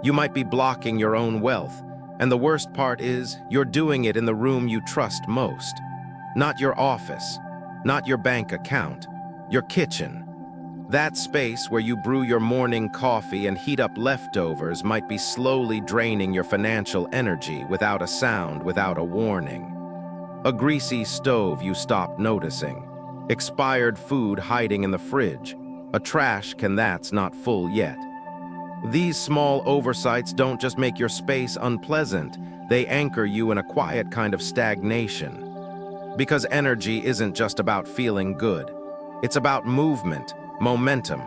You might be blocking your own wealth, and the worst part is you're doing it in the room you trust most. Not your office, not your bank account, your kitchen. That space where you brew your morning coffee and heat up leftovers might be slowly draining your financial energy without a sound, without a warning. A greasy stove you stopped noticing, expired food hiding in the fridge, a trash can that's not full yet. These small oversights don't just make your space unpleasant, they anchor you in a quiet kind of stagnation. Because energy isn't just about feeling good. It's about movement, momentum,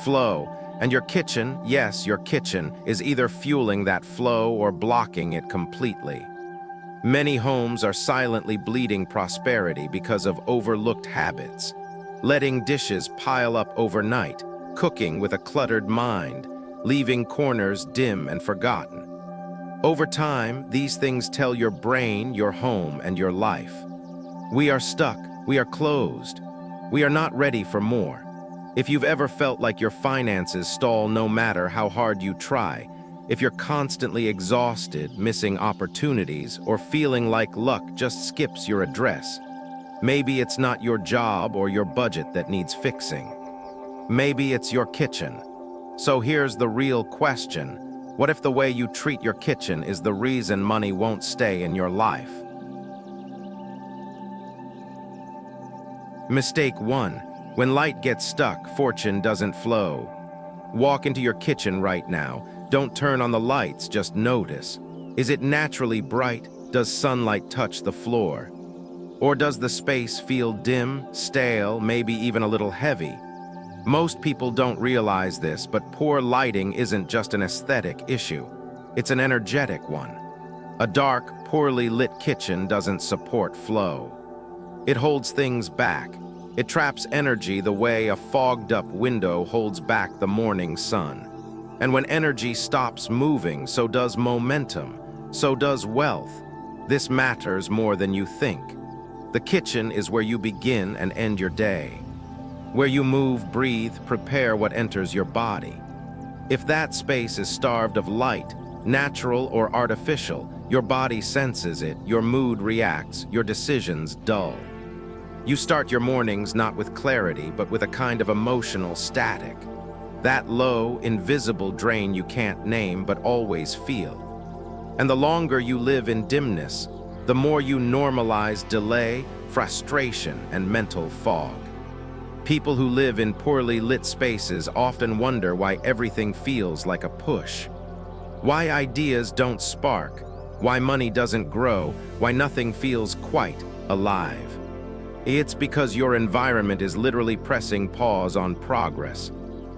flow, and your kitchen, yes, your kitchen, is either fueling that flow or blocking it completely. Many homes are silently bleeding prosperity because of overlooked habits, letting dishes pile up overnight, cooking with a cluttered mind, leaving corners dim and forgotten. Over time, these things tell your brain, your home, and your life. We are stuck, we are closed, we are not ready for more. If you've ever felt like your finances stall no matter how hard you try, if you're constantly exhausted, missing opportunities, or feeling like luck just skips your address, maybe it's not your job or your budget that needs fixing. Maybe it's your kitchen. So here's the real question. What if the way you treat your kitchen is the reason money won't stay in your life? Mistake 1. When light gets stuck, fortune doesn't flow. Walk into your kitchen right now. Don't turn on the lights, just notice. Is it naturally bright? Does sunlight touch the floor? Or does the space feel dim, stale, maybe even a little heavy? Most people don't realize this, but poor lighting isn't just an aesthetic issue. It's an energetic one. A dark, poorly lit kitchen doesn't support flow. It holds things back. It traps energy the way a fogged-up window holds back the morning sun. And when energy stops moving, so does momentum, so does wealth. This matters more than you think. The kitchen is where you begin and end your day. Where you move, breathe, prepare what enters your body. If that space is starved of light, natural or artificial, your body senses it, your mood reacts, your decisions dull. You start your mornings not with clarity, but with a kind of emotional static. That low, invisible drain you can't name but always feel. And the longer you live in dimness, the more you normalize delay, frustration, and mental fog. People who live in poorly lit spaces often wonder why everything feels like a push. Why ideas don't spark, why money doesn't grow, why nothing feels quite alive. It's because your environment is literally pressing pause on progress.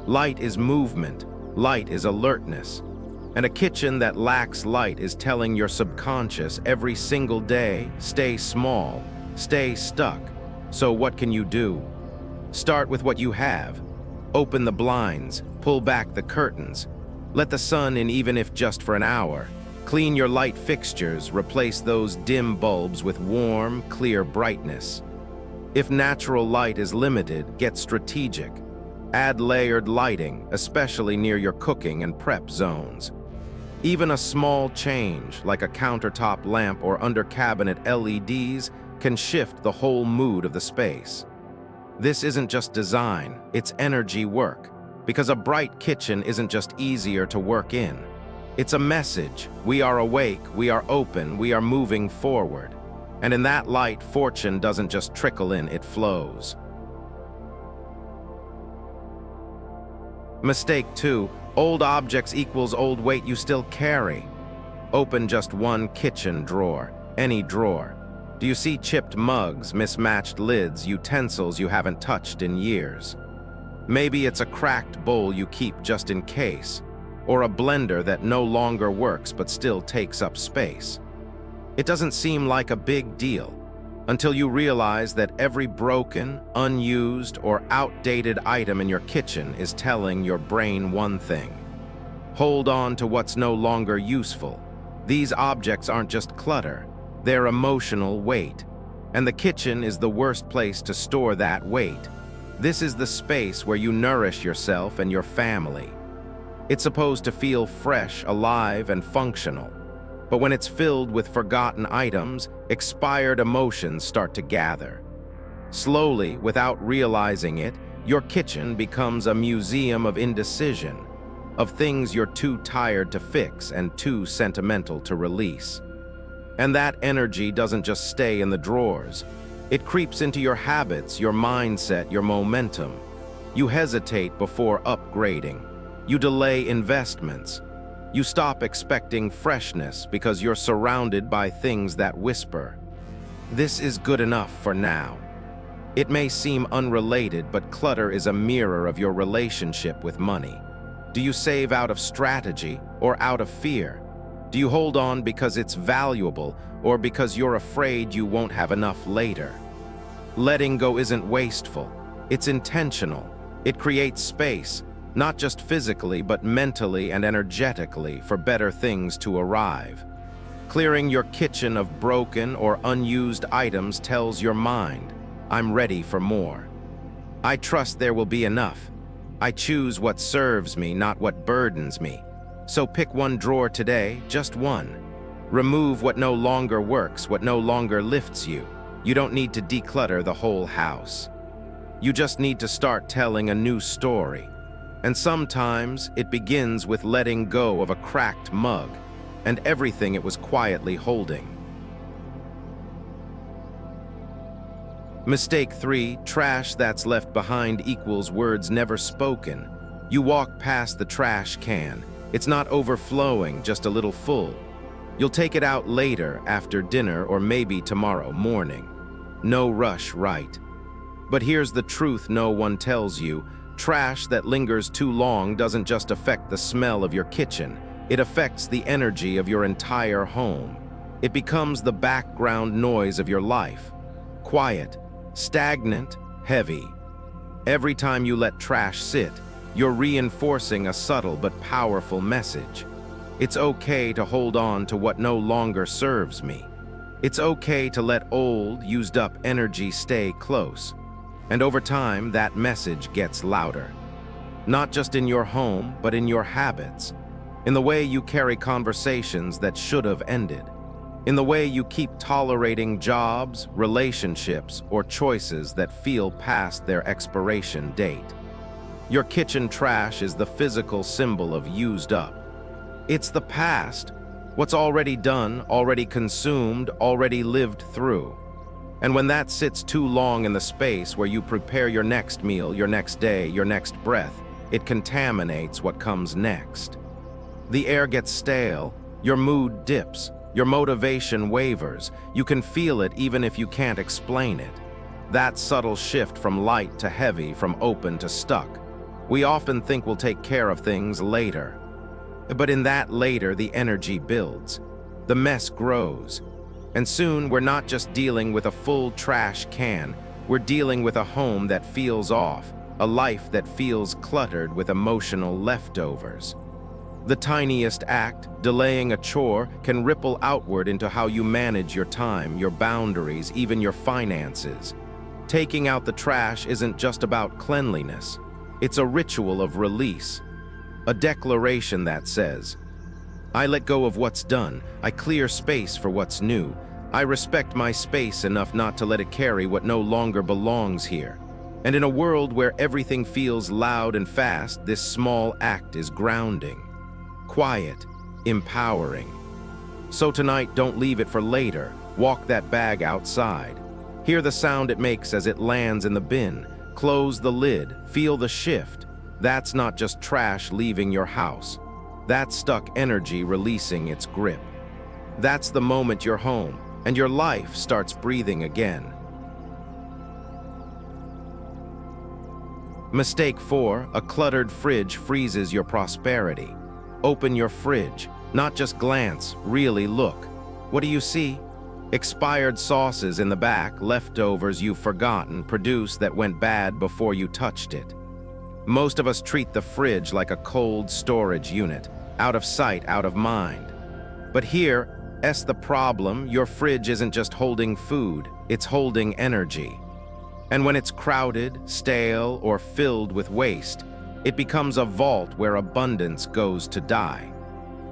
Light is movement, light is alertness. And a kitchen that lacks light is telling your subconscious every single day, stay small, stay stuck. So what can you do? Start with what you have. Open the blinds, pull back the curtains. Let the sun in even if just for an hour. Clean your light fixtures, replace those dim bulbs with warm, clear brightness. If natural light is limited, get strategic. Add layered lighting, especially near your cooking and prep zones. Even a small change, like a countertop lamp or under-cabinet LEDs, can shift the whole mood of the space. This isn't just design, it's energy work. Because a bright kitchen isn't just easier to work in. It's a message. We are awake, we are open, we are moving forward. And in that light, fortune doesn't just trickle in, it flows. Mistake 2. Old objects equals old weight you still carry. Open just one kitchen drawer, any drawer. Do you see chipped mugs, mismatched lids, utensils you haven't touched in years? Maybe it's a cracked bowl you keep just in case, or a blender that no longer works but still takes up space. It doesn't seem like a big deal until you realize that every broken, unused, or outdated item in your kitchen is telling your brain one thing. Hold on to what's no longer useful. These objects aren't just clutter, they're emotional weight. And the kitchen is the worst place to store that weight. This is the space where you nourish yourself and your family. It's supposed to feel fresh, alive, and functional. But when it's filled with forgotten items, expired emotions start to gather. Slowly, without realizing it, your kitchen becomes a museum of indecision, of things you're too tired to fix and too sentimental to release. And that energy doesn't just stay in the drawers. It creeps into your habits, your mindset, your momentum. You hesitate before upgrading. You delay investments. You stop expecting freshness because you're surrounded by things that whisper, "This is good enough for now." It may seem unrelated, but clutter is a mirror of your relationship with money. Do you save out of strategy or out of fear? Do you hold on because it's valuable or because you're afraid you won't have enough later? Letting go isn't wasteful. It's intentional. It creates space, not just physically but mentally and energetically, for better things to arrive. Clearing your kitchen of broken or unused items tells your mind, "I'm ready for more. I trust there will be enough. I choose what serves me, not what burdens me." So pick one drawer today, just one. Remove what no longer works, what no longer lifts you. You don't need to declutter the whole house. You just need to start telling a new story. And sometimes it begins with letting go of a cracked mug and everything it was quietly holding. Mistake 3, trash that's left behind equals words never spoken. You walk past the trash can. It's not overflowing, just a little full. You'll take it out later, after dinner, or maybe tomorrow morning. No rush, right? But here's the truth no one tells you. Trash that lingers too long doesn't just affect the smell of your kitchen. It affects the energy of your entire home. It becomes the background noise of your life. Quiet, stagnant, heavy. Every time you let trash sit, you're reinforcing a subtle but powerful message. It's okay to hold on to what no longer serves me. It's okay to let old, used-up energy stay close. And over time, that message gets louder. Not just in your home, but in your habits. In the way you carry conversations that should have ended. In the way you keep tolerating jobs, relationships, or choices that feel past their expiration date. Your kitchen trash is the physical symbol of used up. It's the past, what's already done, already consumed, already lived through. And when that sits too long in the space where you prepare your next meal, your next day, your next breath, it contaminates what comes next. The air gets stale, your mood dips, your motivation wavers. You can feel it even if you can't explain it. That subtle shift from light to heavy, from open to stuck. We often think we'll take care of things later. But in that later, the energy builds. The mess grows. And soon, we're not just dealing with a full trash can. We're dealing with a home that feels off, a life that feels cluttered with emotional leftovers. The tiniest act, delaying a chore, can ripple outward into how you manage your time, your boundaries, even your finances. Taking out the trash isn't just about cleanliness. It's a ritual of release. A declaration that says, "I let go of what's done. I clear space for what's new. I respect my space enough not to let it carry what no longer belongs here." And in a world where everything feels loud and fast, this small act is grounding. Quiet, empowering. So tonight, don't leave it for later. Walk that bag outside. Hear the sound it makes as it lands in the bin. Close the lid. Feel the shift. That's not just trash leaving your house. That's stuck energy releasing its grip. That's the moment you're home, and your life starts breathing again. Mistake 4, a cluttered fridge freezes your prosperity. Open your fridge, not just glance, really look. What do you see? Expired sauces in the back, leftovers you've forgotten, produce that went bad before you touched it. Most of us treat the fridge like a cold storage unit, out of sight, out of mind. But here's the problem: your fridge isn't just holding food, it's holding energy. And when it's crowded, stale, or filled with waste, It becomes a vault where abundance goes to die.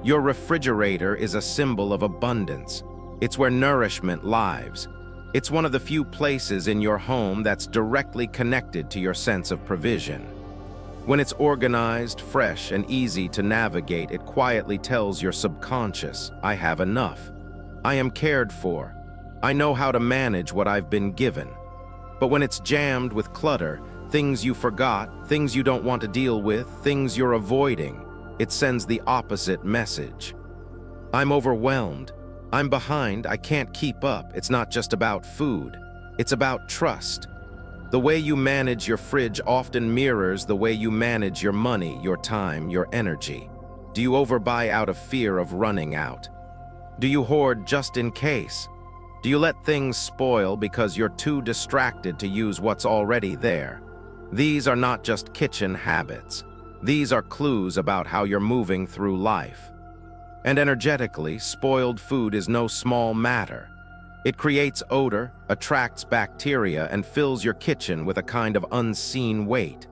Your refrigerator is a symbol of abundance. It's where nourishment lives. It's one of the few places in your home that's directly connected to your sense of provision. When it's organized, fresh, and easy to navigate, it quietly tells your subconscious, I have enough. I am cared for. I know how to manage what I've been given. But when it's jammed with clutter, things you forgot, things you don't want to deal with, things you're avoiding, it sends the opposite message. I'm overwhelmed. I'm behind. I can't keep up. It's not just about food. It's about trust. The way you manage your fridge often mirrors the way you manage your money, your time, your energy. Do you overbuy out of fear of running out? Do you hoard just in case? Do you let things spoil because you're too distracted to use what's already there? These are not just kitchen habits. These are clues about how you're moving through life. And energetically, spoiled food is no small matter. It creates odor, attracts bacteria, and fills your kitchen with a kind of unseen weight.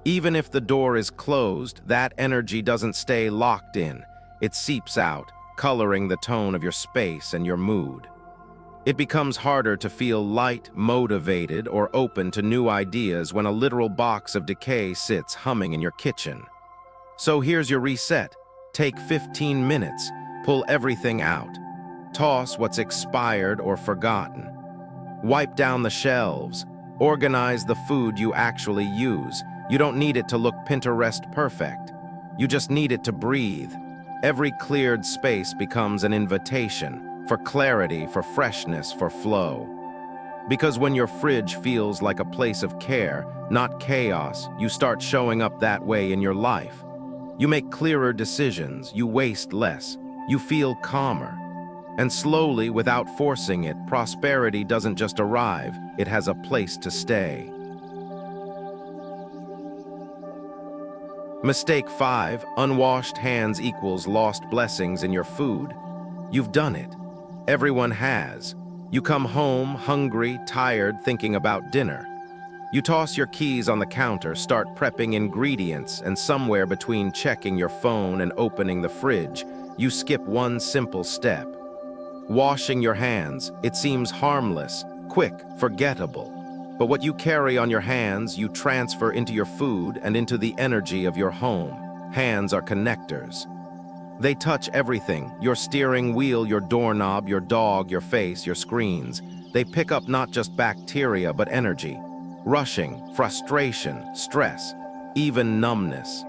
Even if the door is closed, that energy doesn't stay locked in. It seeps out, coloring the tone of your space and your mood. It becomes harder to feel light, motivated, or open to new ideas when a literal box of decay sits humming in your kitchen. So here's your reset. Take 15 minutes, pull everything out. Toss what's expired or forgotten. Wipe down the shelves. Organize the food you actually use. You don't need it to look Pinterest perfect. You just need it to breathe. Every cleared space becomes an invitation for clarity, for freshness, for flow. Because when your fridge feels like a place of care, not chaos, you start showing up that way in your life. You make clearer decisions, you waste less, you feel calmer. And slowly, without forcing it, prosperity doesn't just arrive, it has a place to stay. Mistake 5, unwashed hands equals lost blessings in your food. You've done it. Everyone has. You come home, hungry, tired, thinking about dinner. You toss your keys on the counter, start prepping ingredients, and somewhere between checking your phone and opening the fridge, you skip one simple step. Washing your hands. It seems harmless, quick, forgettable. But what you carry on your hands, you transfer into your food and into the energy of your home. Hands are connectors. They touch everything, your steering wheel, your doorknob, your dog, your face, your screens. They pick up not just bacteria, but energy. Rushing, frustration, stress, even numbness.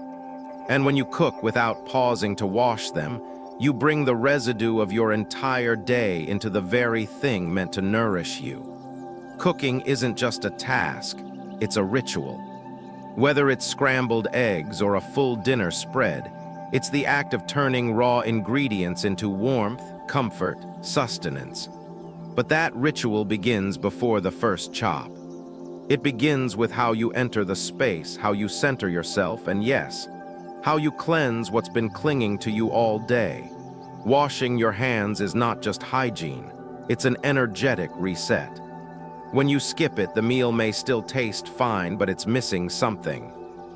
And when you cook without pausing to wash them, you bring the residue of your entire day into the very thing meant to nourish you. Cooking isn't just a task, it's a ritual. Whether it's scrambled eggs or a full dinner spread, it's the act of turning raw ingredients into warmth, comfort, sustenance. But that ritual begins before the first chop. It begins with how you enter the space, how you center yourself, and yes, how you cleanse what's been clinging to you all day. Washing your hands is not just hygiene, it's an energetic reset. When you skip it, the meal may still taste fine, but it's missing something.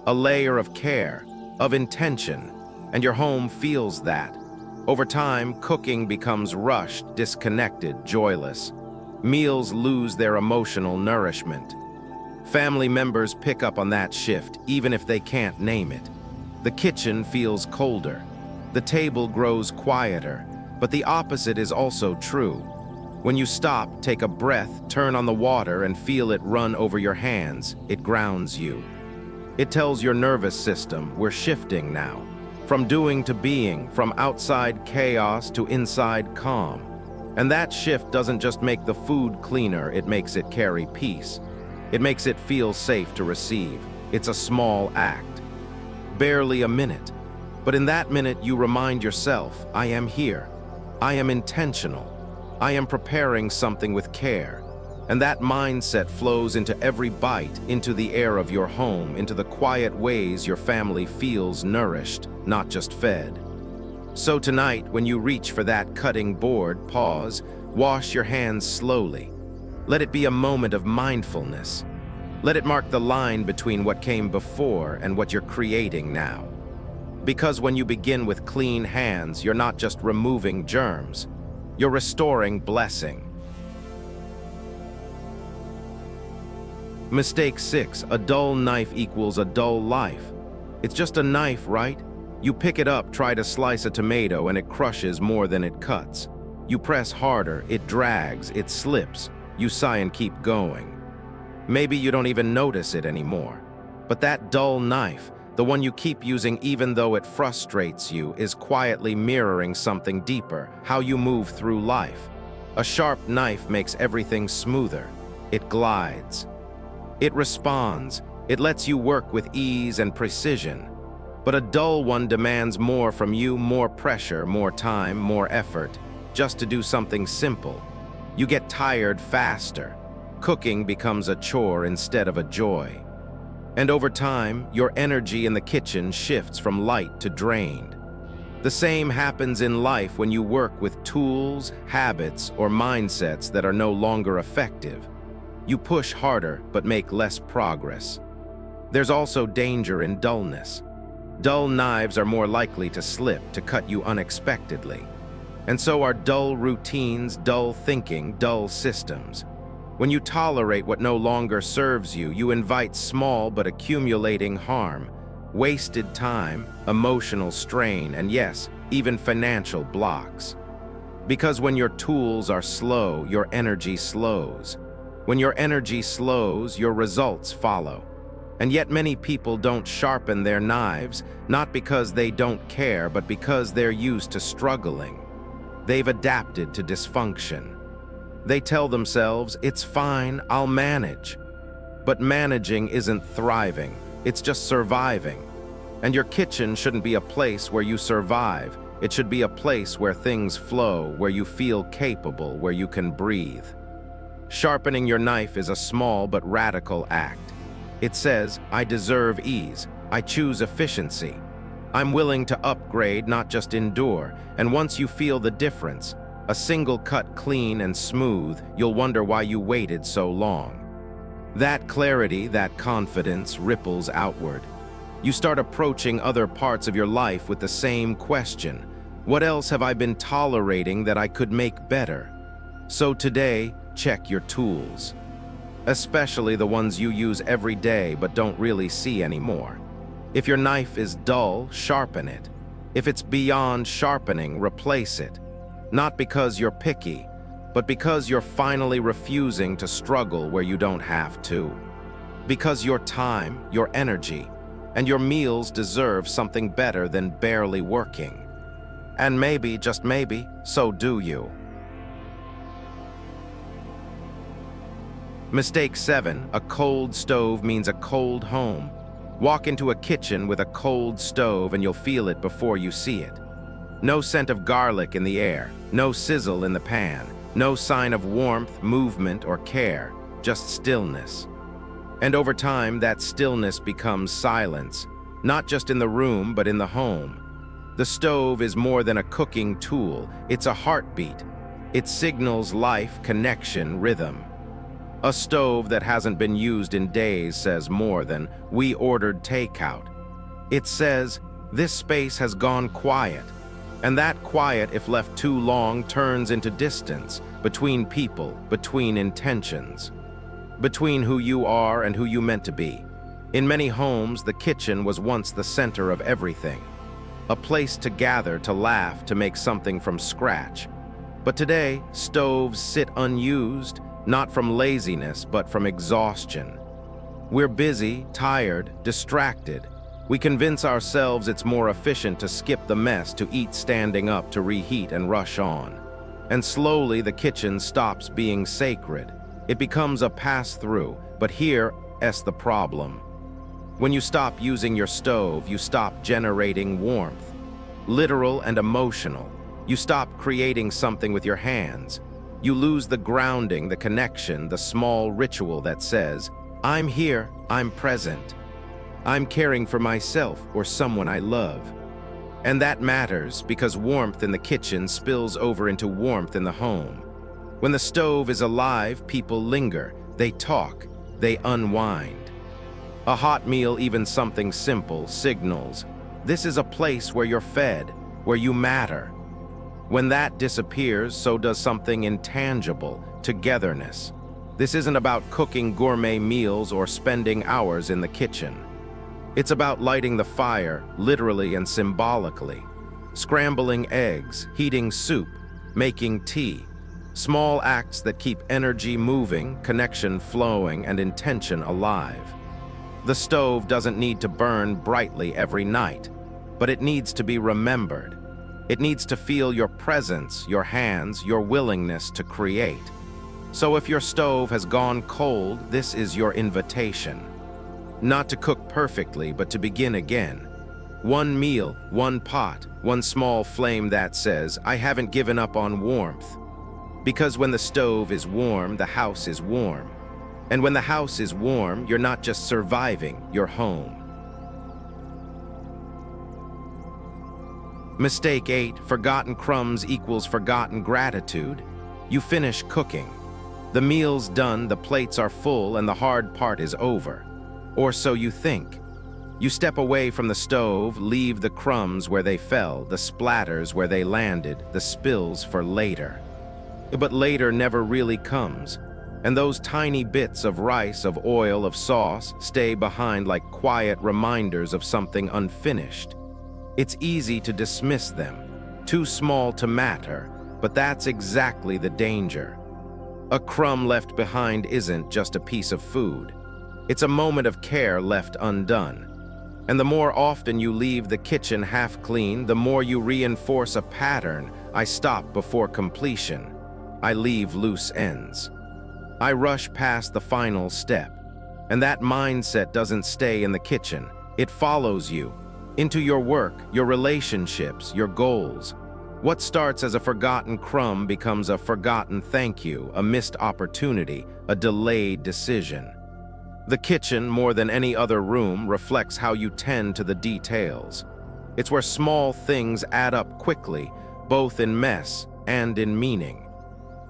A layer of care, of intention, and your home feels that. Over time, cooking becomes rushed, disconnected, joyless. Meals lose their emotional nourishment. Family members pick up on that shift, even if they can't name it. The kitchen feels colder. The table grows quieter, but the opposite is also true. When you stop, take a breath, turn on the water, and feel it run over your hands, it grounds you. It tells your nervous system, we're shifting now. From doing to being, from outside chaos to inside calm. And that shift doesn't just make the food cleaner, it makes it carry peace. It makes it feel safe to receive. It's a small act. Barely a minute. But in that minute, you remind yourself, I am here. I am intentional. I am preparing something with care. And that mindset flows into every bite, into the air of your home, into the quiet ways your family feels nourished, not just fed. So tonight, when you reach for that cutting board, pause, wash your hands slowly. Let it be a moment of mindfulness. Let it mark the line between what came before and what you're creating now. Because when you begin with clean hands, you're not just removing germs, you're restoring blessing. Mistake 6, a dull knife equals a dull life. It's just a knife, right? You pick it up, try to slice a tomato, and it crushes more than it cuts. You press harder, it drags, it slips. You sigh and keep going. Maybe you don't even notice it anymore. But that dull knife, the one you keep using even though it frustrates you, is quietly mirroring something deeper, how you move through life. A sharp knife makes everything smoother. It glides. It responds. It lets you work with ease and precision. But a dull one demands more from you, more pressure, more time, more effort, just to do something simple. You get tired faster. Cooking becomes a chore instead of a joy. And over time, your energy in the kitchen shifts from light to drained. The same happens in life when you work with tools, habits, or mindsets that are no longer effective. You push harder but make less progress. There's also danger in dullness. Dull knives are more likely to slip, to cut you unexpectedly. And so are dull routines, dull thinking, dull systems. When you tolerate what no longer serves you, you invite small but accumulating harm, wasted time, emotional strain, and yes, even financial blocks. Because when your tools are slow, your energy slows. When your energy slows, your results follow. And yet many people don't sharpen their knives, not because they don't care, but because they're used to struggling. They've adapted to dysfunction. They tell themselves, it's fine, I'll manage. But managing isn't thriving, it's just surviving. And your kitchen shouldn't be a place where you survive. It should be a place where things flow, where you feel capable, where you can breathe. Sharpening your knife is a small but radical act. It says, I deserve ease, I choose efficiency. I'm willing to upgrade, not just endure. And once you feel the difference, a single cut clean and smooth, you'll wonder why you waited so long. That clarity, that confidence ripples outward. You start approaching other parts of your life with the same question. What else have I been tolerating that I could make better? So today, check your tools. Especially the ones you use every day but don't really see anymore. If your knife is dull, sharpen it. If it's beyond sharpening, replace it. Not because you're picky, but because you're finally refusing to struggle where you don't have to. Because your time, your energy, and your meals deserve something better than barely working. And maybe, just maybe, so do you. Mistake 7, a cold stove means a cold home. Walk into a kitchen with a cold stove and you'll feel it before you see it. No scent of garlic in the air, no sizzle in the pan, no sign of warmth, movement, or care, just stillness. And over time, that stillness becomes silence, not just in the room, but in the home. The stove is more than a cooking tool, it's a heartbeat. It signals life, connection, rhythm. A stove that hasn't been used in days says more than, we ordered takeout. It says, this space has gone quiet. And that quiet, if left too long, turns into distance between people, between intentions, between who you are and who you meant to be. In many homes, the kitchen was once the center of everything, a place to gather, to laugh, to make something from scratch. But today, stoves sit unused, not from laziness, but from exhaustion. We're busy, tired, distracted. We convince ourselves it's more efficient to skip the mess, to eat standing up, to reheat and rush on. And slowly the kitchen stops being sacred. It becomes a pass-through, but here's the problem. When you stop using your stove, you stop generating warmth, literal and emotional. You stop creating something with your hands. You lose the grounding, the connection, the small ritual that says, I'm here, I'm present. I'm caring for myself or someone I love. And that matters because warmth in the kitchen spills over into warmth in the home. When the stove is alive, people linger, they talk, they unwind. A hot meal, even something simple, signals, this is a place where you're fed, where you matter. When that disappears, so does something intangible, togetherness. This isn't about cooking gourmet meals or spending hours in the kitchen. It's about lighting the fire, literally and symbolically. Scrambling eggs, heating soup, making tea. Small acts that keep energy moving, connection flowing, and intention alive. The stove doesn't need to burn brightly every night, but it needs to be remembered. It needs to feel your presence, your hands, your willingness to create. So if your stove has gone cold, this is your invitation. Not to cook perfectly, but to begin again. One meal, one pot, one small flame that says, I haven't given up on warmth. Because when the stove is warm, the house is warm. And when the house is warm, you're not just surviving, you're home. Mistake 8, forgotten crumbs equals forgotten gratitude. You finish cooking. The meal's done, the plates are full, and the hard part is over. Or so you think. You step away from the stove, leave the crumbs where they fell, the splatters where they landed, the spills for later. But later never really comes. And those tiny bits of rice, of oil, of sauce stay behind like quiet reminders of something unfinished. It's easy to dismiss them, too small to matter, but that's exactly the danger. A crumb left behind isn't just a piece of food. It's a moment of care left undone. And the more often you leave the kitchen half clean, the more you reinforce a pattern. I stop before completion. I leave loose ends. I rush past the final step. And that mindset doesn't stay in the kitchen. It follows you into your work, your relationships, your goals. What starts as a forgotten crumb becomes a forgotten thank you, a missed opportunity, a delayed decision. The kitchen, more than any other room, reflects how you tend to the details. It's where small things add up quickly, both in mess and in meaning.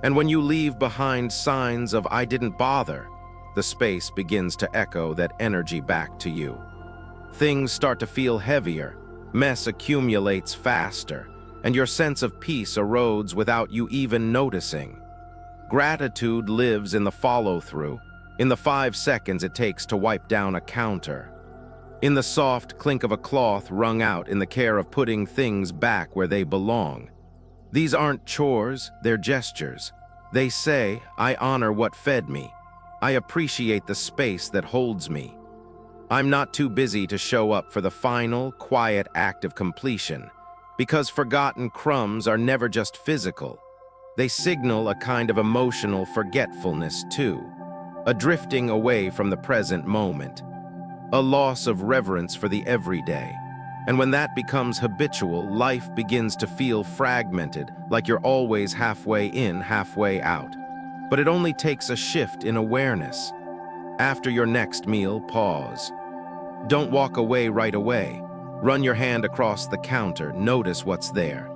And when you leave behind signs of I didn't bother, the space begins to echo that energy back to you. Things start to feel heavier, mess accumulates faster, and your sense of peace erodes without you even noticing. Gratitude lives in the follow-through, in the 5 seconds it takes to wipe down a counter, in the soft clink of a cloth wrung out in the care of putting things back where they belong. These aren't chores, they're gestures. They say, I honor what fed me. I appreciate the space that holds me. I'm not too busy to show up for the final, quiet act of completion, because forgotten crumbs are never just physical. They signal a kind of emotional forgetfulness too, a drifting away from the present moment, a loss of reverence for the everyday. And when that becomes habitual, life begins to feel fragmented, like you're always halfway in, halfway out. But it only takes a shift in awareness. After your next meal, pause. Don't walk away right away. Run your hand across the counter, notice what's there.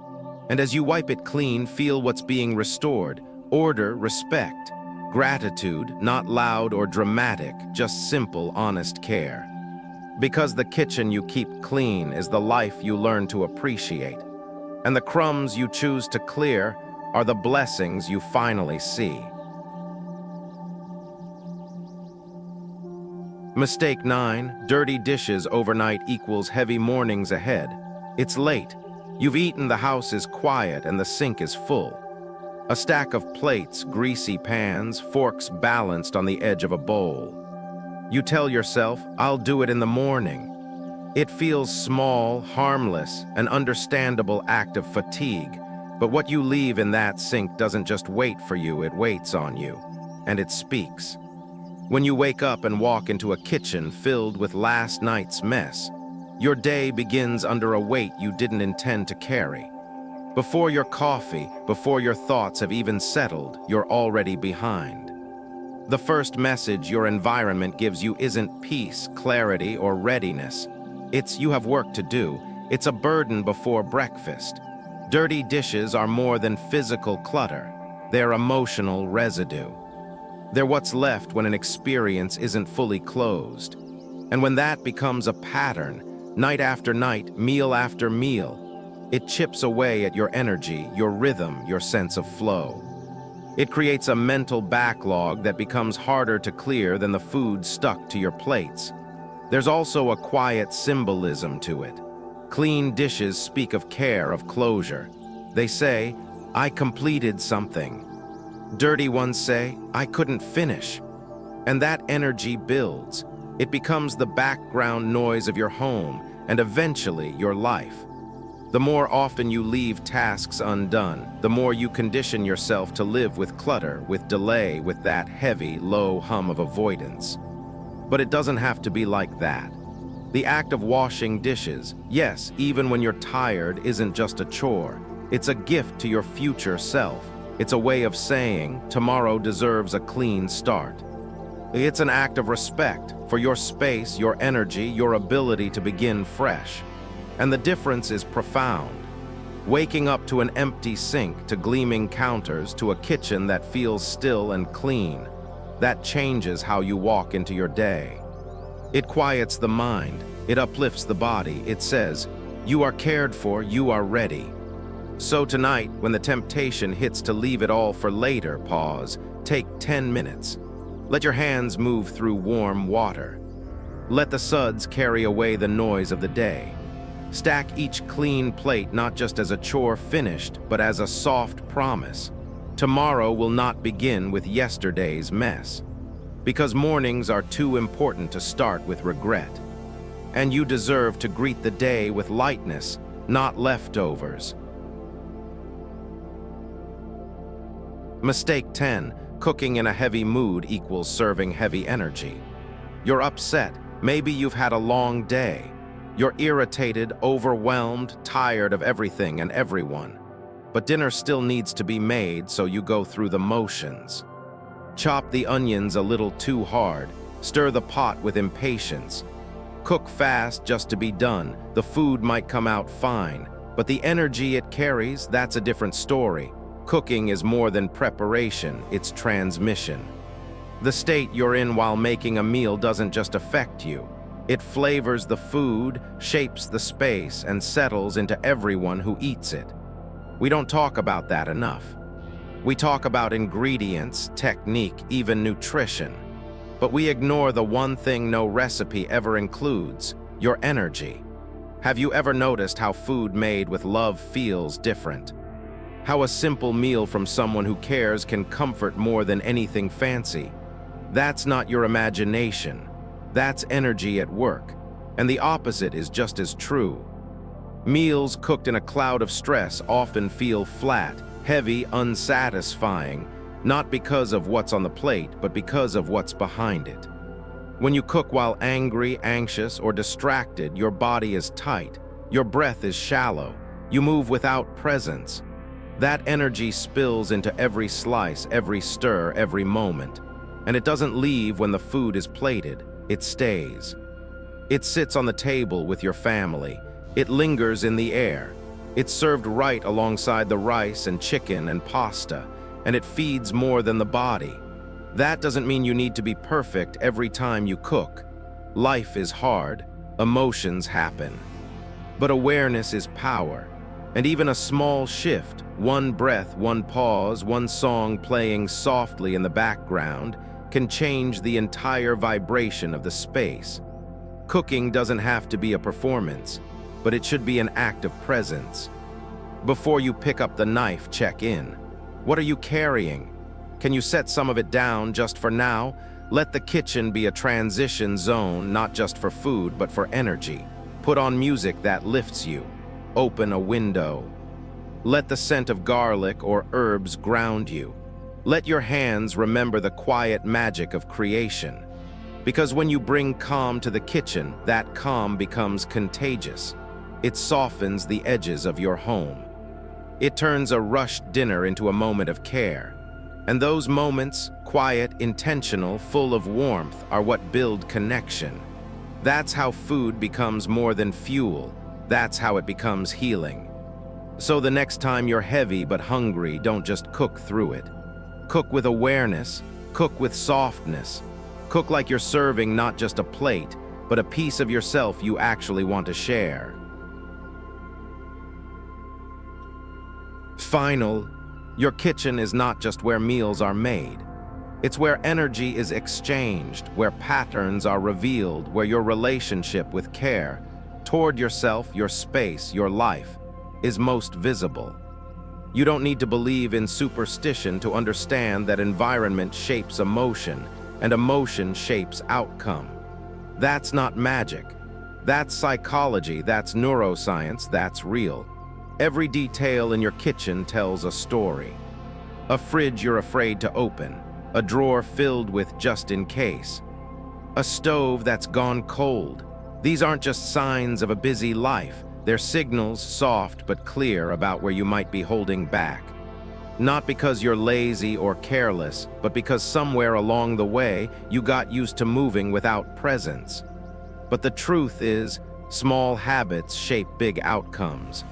And as you wipe it clean, feel what's being restored. Order, respect. Gratitude, not loud or dramatic, just simple, honest care. Because the kitchen you keep clean is the life you learn to appreciate. And the crumbs you choose to clear are the blessings you finally see. Mistake 9, dirty dishes overnight equals heavy mornings ahead. It's late. You've eaten, the house is quiet, and the sink is full. A stack of plates, greasy pans, forks balanced on the edge of a bowl. You tell yourself, I'll do it in the morning. It feels small, harmless, an understandable act of fatigue. But what you leave in that sink doesn't just wait for you, it waits on you. And it speaks. When you wake up and walk into a kitchen filled with last night's mess, your day begins under a weight you didn't intend to carry. Before your coffee, before your thoughts have even settled, you're already behind. The first message your environment gives you isn't peace, clarity, or readiness. It's you have work to do. It's a burden before breakfast. Dirty dishes are more than physical clutter. They're emotional residue. They're what's left when an experience isn't fully closed. And when that becomes a pattern, night after night, meal after meal, it chips away at your energy, your rhythm, your sense of flow. It creates a mental backlog that becomes harder to clear than the food stuck to your plates. There's also a quiet symbolism to it. Clean dishes speak of care, of closure. They say, "I completed something." Dirty ones say, "I couldn't finish." And that energy builds. It becomes the background noise of your home and eventually your life. The more often you leave tasks undone, the more you condition yourself to live with clutter, with delay, with that heavy, low hum of avoidance. But it doesn't have to be like that. The act of washing dishes, yes, even when you're tired, isn't just a chore. It's a gift to your future self. It's a way of saying, tomorrow deserves a clean start. It's an act of respect for your space, your energy, your ability to begin fresh. And the difference is profound. Waking up to an empty sink, to gleaming counters, to a kitchen that feels still and clean, that changes how you walk into your day. It quiets the mind, it uplifts the body, it says, you are cared for, you are ready. So tonight, when the temptation hits to leave it all for later, pause, take 10 minutes. Let your hands move through warm water. Let the suds carry away the noise of the day. Stack each clean plate not just as a chore finished, but as a soft promise. Tomorrow will not begin with yesterday's mess. Because mornings are too important to start with regret. And you deserve to greet the day with lightness, not leftovers. Mistake 10. Cooking in a heavy mood equals serving heavy energy. You're upset. Maybe you've had a long day. You're irritated, overwhelmed, tired of everything and everyone. But dinner still needs to be made, so you go through the motions. Chop the onions a little too hard. Stir the pot with impatience. Cook fast just to be done. The food might come out fine, but the energy it carries, that's a different story. Cooking is more than preparation, it's transmission. The state you're in while making a meal doesn't just affect you. It flavors the food, shapes the space, and settles into everyone who eats it. We don't talk about that enough. We talk about ingredients, technique, even nutrition. But we ignore the one thing no recipe ever includes, your energy. Have you ever noticed how food made with love feels different? How a simple meal from someone who cares can comfort more than anything fancy? That's not your imagination. That's energy at work. And the opposite is just as true. Meals cooked in a cloud of stress often feel flat, heavy, unsatisfying, not because of what's on the plate, but because of what's behind it. When you cook while angry, anxious, or distracted, your body is tight, your breath is shallow, you move without presence. That energy spills into every slice, every stir, every moment. And it doesn't leave when the food is plated, it stays. It sits on the table with your family. It lingers in the air. It's served right alongside the rice and chicken and pasta, and it feeds more than the body. That doesn't mean you need to be perfect every time you cook. Life is hard, emotions happen. But awareness is power. And even a small shift, one breath, one pause, one song playing softly in the background, can change the entire vibration of the space. Cooking doesn't have to be a performance, but it should be an act of presence. Before you pick up the knife, check in. What are you carrying? Can you set some of it down just for now? Let the kitchen be a transition zone, not just for food, but for energy. Put on music that lifts you. Open a window. Let the scent of garlic or herbs ground you. Let your hands remember the quiet magic of creation. Because when you bring calm to the kitchen, that calm becomes contagious. It softens the edges of your home. It turns a rushed dinner into a moment of care. And those moments, quiet, intentional, full of warmth, are what build connection. That's how food becomes more than fuel. That's how it becomes healing. So the next time you're heavy but hungry, don't just cook through it. Cook with awareness, Cook with softness. Cook like you're serving not just a plate, but a piece of yourself you actually want to share. Final, your kitchen is not just where meals are made. It's where energy is exchanged, where patterns are revealed, where your relationship with care toward yourself, your space, your life is most visible. You don't need to believe in superstition to understand that environment shapes emotion, and emotion shapes outcome. That's not magic. That's psychology, that's neuroscience, that's real. Every detail in your kitchen tells a story. A fridge you're afraid to open, a drawer filled with just in case, a stove that's gone cold. These aren't just signs of a busy life. They're signals, soft but clear, about where you might be holding back. Not because you're lazy or careless, but because somewhere along the way you got used to moving without presence. But the truth is, small habits shape big outcomes.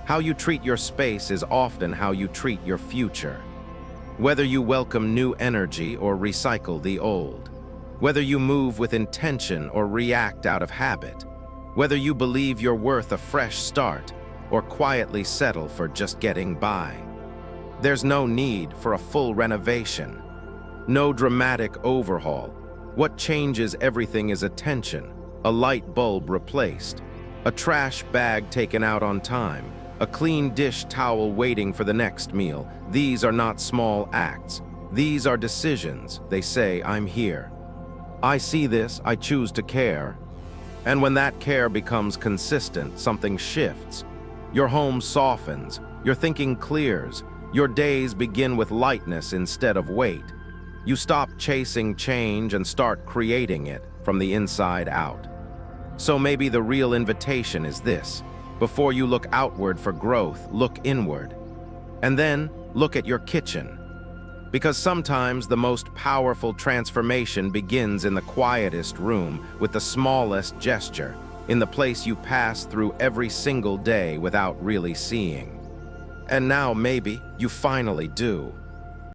How you treat your space is often how you treat your future. Whether you welcome new energy or recycle the old. Whether you move with intention or react out of habit. Whether you believe you're worth a fresh start or quietly settle for just getting by. There's no need for a full renovation. No dramatic overhaul. What changes everything is attention. A light bulb replaced. A trash bag taken out on time. A clean dish towel waiting for the next meal. These are not small acts. These are decisions. They say, I'm here. I see this, I choose to care. And when that care becomes consistent, something shifts. Your home softens, your thinking clears, your days begin with lightness instead of weight. You stop chasing change and start creating it from the inside out. So maybe the real invitation is this. Before you look outward for growth, look inward. And then look at your kitchen. Because sometimes the most powerful transformation begins in the quietest room, with the smallest gesture, in the place you pass through every single day without really seeing. And now maybe you finally do.